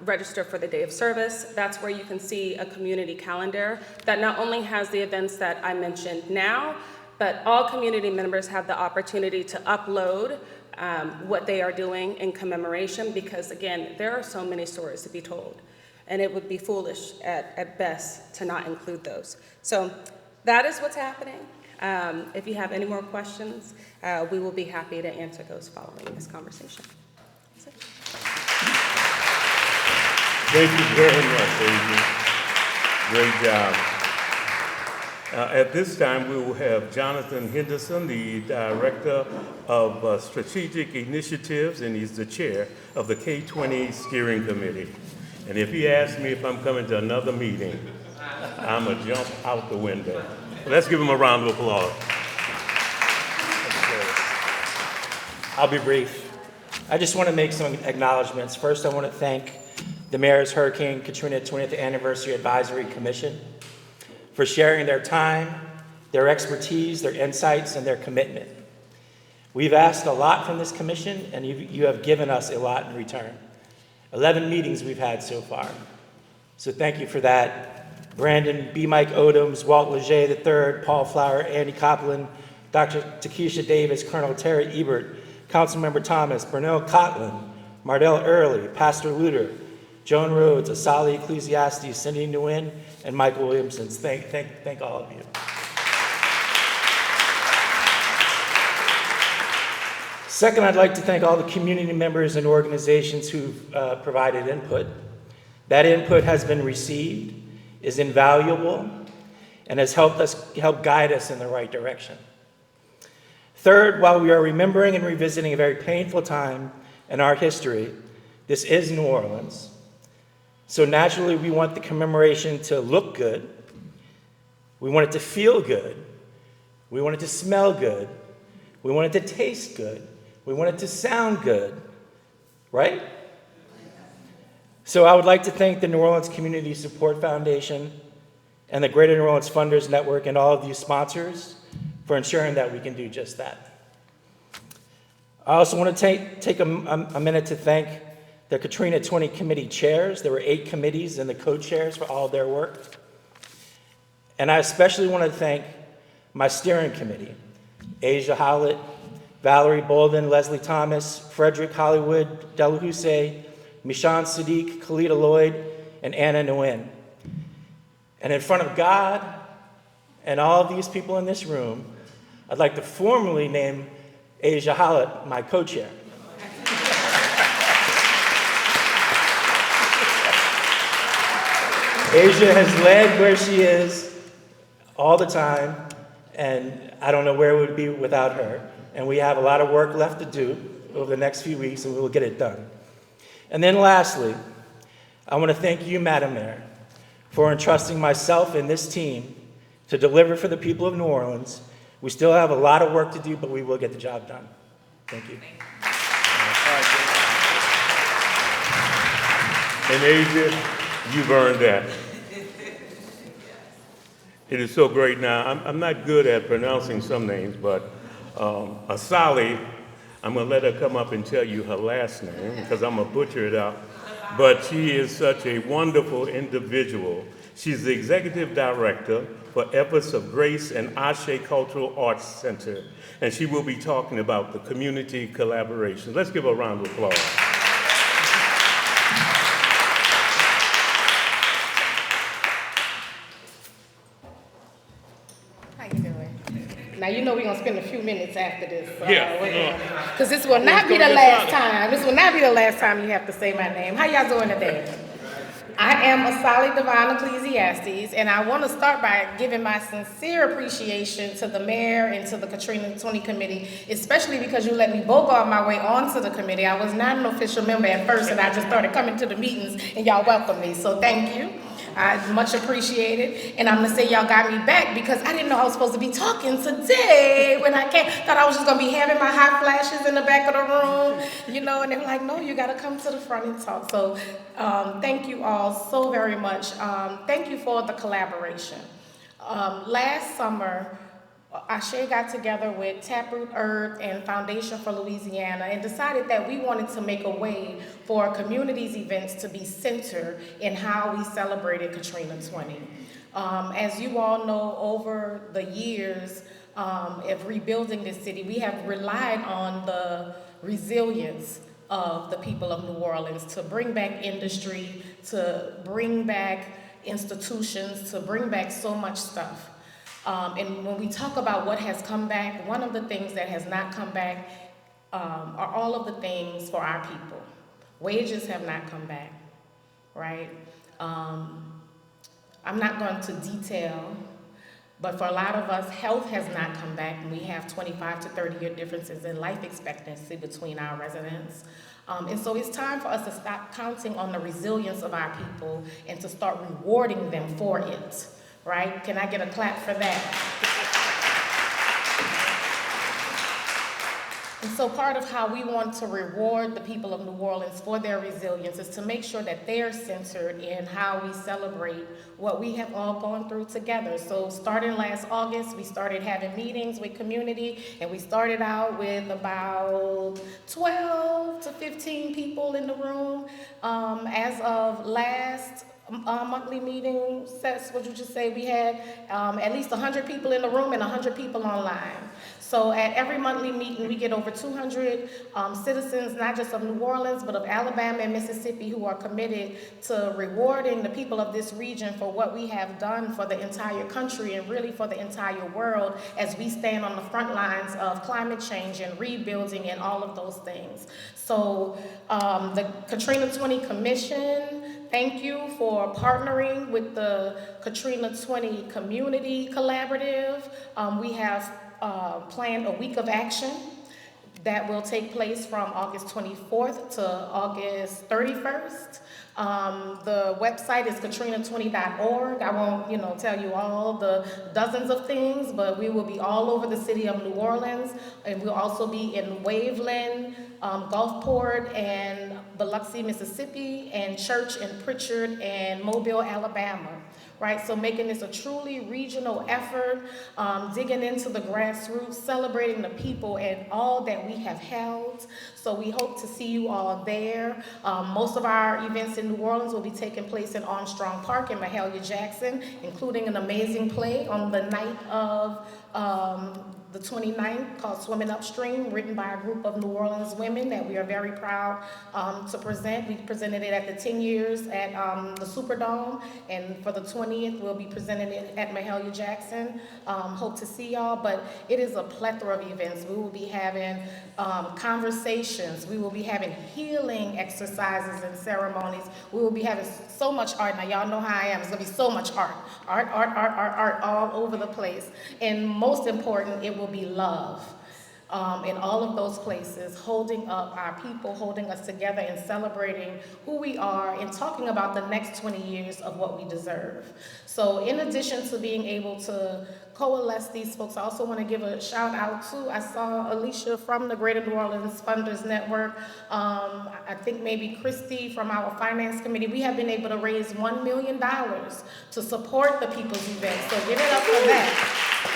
register for the day of service. That's where you can see a community calendar that not only has the events that I mentioned now, but all community members have the opportunity to upload what they are doing in commemoration, because again, there are so many stories to be told, and it would be foolish at best to not include those. So that is what's happening. If you have any more questions, we will be happy to answer those following this conversation. That's it. Thank you very much, Adrian. Great job. At this time, we will have Jonathan Henderson, the Director of Strategic Initiatives, and he's the Chair of the K20 Steering Committee. And if he asks me if I'm coming to another meeting, I'm gonna jump out the window. Let's give him a round of applause. I'll be brief. I just want to make some acknowledgments. First, I want to thank the Mayor's Hurricane Katrina 20th Anniversary Advisory Commission for sharing their time, their expertise, their insights, and their commitment. We've asked a lot from this commission, and you have given us a lot in return. 11 meetings we've had so far. So thank you for that. Brandon B. Mike Odoms, Walt Leger III, Paul Flower, Andy Copeland, Dr. Takesha Davis, Colonel Terry Ebert, Councilmember Thomas, Burnell Cotlin, Mardell Early, Pastor Luter, Joan Rhodes, Asali Ecclesiastes, Cindy Nguyen, and Michael Williamson. Thank all of you. Second, I'd like to thank all the community members and organizations who've provided input. That input has been received, is invaluable, and has helped guide us in the right direction. Third, while we are remembering and revisiting a very painful time in our history, this is New Orleans. So naturally, we want the commemoration to look good. We want it to feel good. We want it to smell good. We want it to taste good. We want it to sound good, right? So I would like to thank the New Orleans Community Support Foundation and the Greater New Orleans Funders Network and all of you sponsors for ensuring that we can do just that. I also want to take a minute to thank the Katrina 20 committee chairs. There were 8 committees and the co-chairs for all of their work. And I especially want to thank my steering committee, Asia Howlett, Valerie Bolden, Leslie Thomas, Frederick Hollywood, Delahousse, Mishan Sadiq, Khalida Lloyd, and Anna Nguyen. And in front of God and all of these people in this room, I'd like to formally name Asia Howlett my co-chair. Asia has led where she is all the time, and I don't know where it would be without her. And we have a lot of work left to do over the next few weeks, and we will get it done. And then lastly, I want to thank you, Madam Mayor, for entrusting myself and this team to deliver for the people of New Orleans. We still have a lot of work to do, but we will get the job done. Thank you. And Asia, you've earned that. It is so great now. I'm not good at pronouncing some names, but Asali, I'm gonna let her come up and tell you her last name because I'm gonna butcher it out. But she is such a wonderful individual. She's the executive director for Efforts of Grace and Ashe Cultural Arts Center, and she will be talking about the community collaboration. Let's give her a round of applause. How you doing? Now, you know we're going to spend a few minutes after this. Yeah. Because this will not be the last time. This will not be the last time you have to say my name. How y'all doing today? I am Asali Divine Ecclesiastes, and I want to start by giving my sincere appreciation to the mayor and to the Katrina 20 committee, especially because you let me bogart my way onto the committee. I was not an official member at first, and I just started coming to the meetings, and y'all welcomed me, so thank you. I much appreciate it. And I'm gonna say y'all got me back because I didn't know I was supposed to be talking today when I came. Thought I was just gonna be having my hot flashes in the back of the room, and they were like, no, you gotta come to the front and talk. So thank you all so very much. Thank you for the collaboration. Last summer, Ashe got together with Taproot Earth and Foundation for Louisiana and decided that we wanted to make a way for communities events to be centered in how we celebrated Katrina 20. As you all know, over the years of rebuilding this city, we have relied on the resilience of the people of New Orleans to bring back industry, to bring back institutions, to bring back so much stuff. And when we talk about what has come back, one of the things that has not come back are all of the things for our people. Wages have not come back, right? I'm not going to detail, but for a lot of us, health has not come back, and we have 25 to 30-year differences in life expectancy between our residents. And so it's time for us to stop counting on the resilience of our people and to start rewarding them for it. Right? Can I get a clap for that? And so part of how we want to reward the people of New Orleans for their resilience is to make sure that they're centered in how we celebrate what we have all gone through together. So starting last August, we started having meetings with community, and we started out with about 12 to 15 people in the room. As of last monthly meeting sets, what you just say, we had at least 100 people in the room and 100 people online. So at every monthly meeting, we get over 200 citizens, not just of New Orleans, but of Alabama and Mississippi, who are committed to rewarding the people of this region for what we have done for the entire country and really for the entire world as we stand on the front lines of climate change and rebuilding and all of those things. So the Katrina 20 Commission, thank you for partnering with the Katrina 20 Community Collaborative. We have planned a week of action that will take place from August 24th to August 31st. The website is katrina20.org. I won't, tell you all the dozens of things, but we will be all over the city of New Orleans, and we'll also be in Waveland, Gulfport, and Biloxi, Mississippi, and Church and Pritchard and Mobile, Alabama. Right, so making this a truly regional effort, digging into the grassroots, celebrating the people and all that we have held. So we hope to see you all there. Most of our events in New Orleans will be taking place in Armstrong Park in Mahalia Jackson, including an amazing play on the night of the 29th called Swimming Upstream, written by a group of New Orleans women that we are very proud to present. We presented it at the 10 years at the Superdome, and for the 20th, we'll be presenting it at Mahalia Jackson. Hope to see y'all, but it is a plethora of events. We will be having conversations. We will be having healing exercises and ceremonies. We will be having so much art. Now, y'all know how I am. It's gonna be so much art. Art all over the place. And most important, it will be love. In all of those places, holding up our people, holding us together and celebrating who we are and talking about the next 20 years of what we deserve. So in addition to being able to coalesce these folks, I also want to give a shout out to, I saw Alicia from the Greater New Orleans Funders Network, I think maybe Christy from our finance committee. We have been able to raise $1 million to support the people's event, so give it up for that.